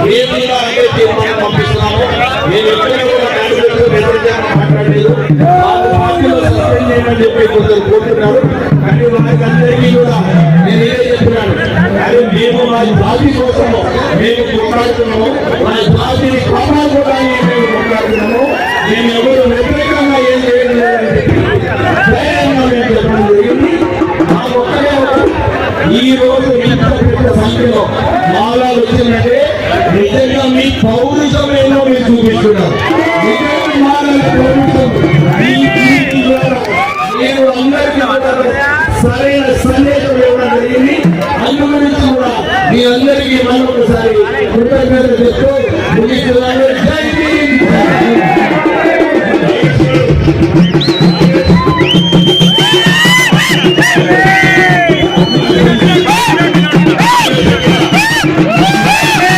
ఏ విధంగా అయితే తీర్మానం పంపిస్తున్నామో నేను ఎక్కడ కూడా క్యాండిడేట్ వ్యతిరేకంగా మాట్లాడలేదు. వాళ్ళు పార్టీలో సస్పెండ్ చేయమని చెప్పి కొందరు కోరుతున్నారు. కానీ వాళ్ళకందరికీ కూడా నేను ఇదే చెప్తున్నాను, అదే మేము మా జాతి కోసము మేము కొట్లాడుతున్నాము, మా జాతిని కాపాడుకోవడానికి మేము కొట్లాడుతున్నాము. మేము ఎవరు వ్యతిరేకంగా ఏం చేయడం లేదని ధైర్యంగా మేము చెప్పడం జరిగింది. మా ఒక్కరే ఈ రోజు ఇంత పెద్ద సంఖ్యలో మాలాలు వచ్చిందంటే నిజంగా మీ పౌరుషం ఏమో మీరు చూపిస్తున్నారు. నిజంగా మాలాల పౌరుషం నేను అందరికీ సరైన సందేశం ఇవ్వడం జరిగింది. అందు గురించి కూడా మీ అందరికీ మరొకసారి కృతజ్ఞతలు చెప్తూ ముగిస్తున్నాను. జై హింద్.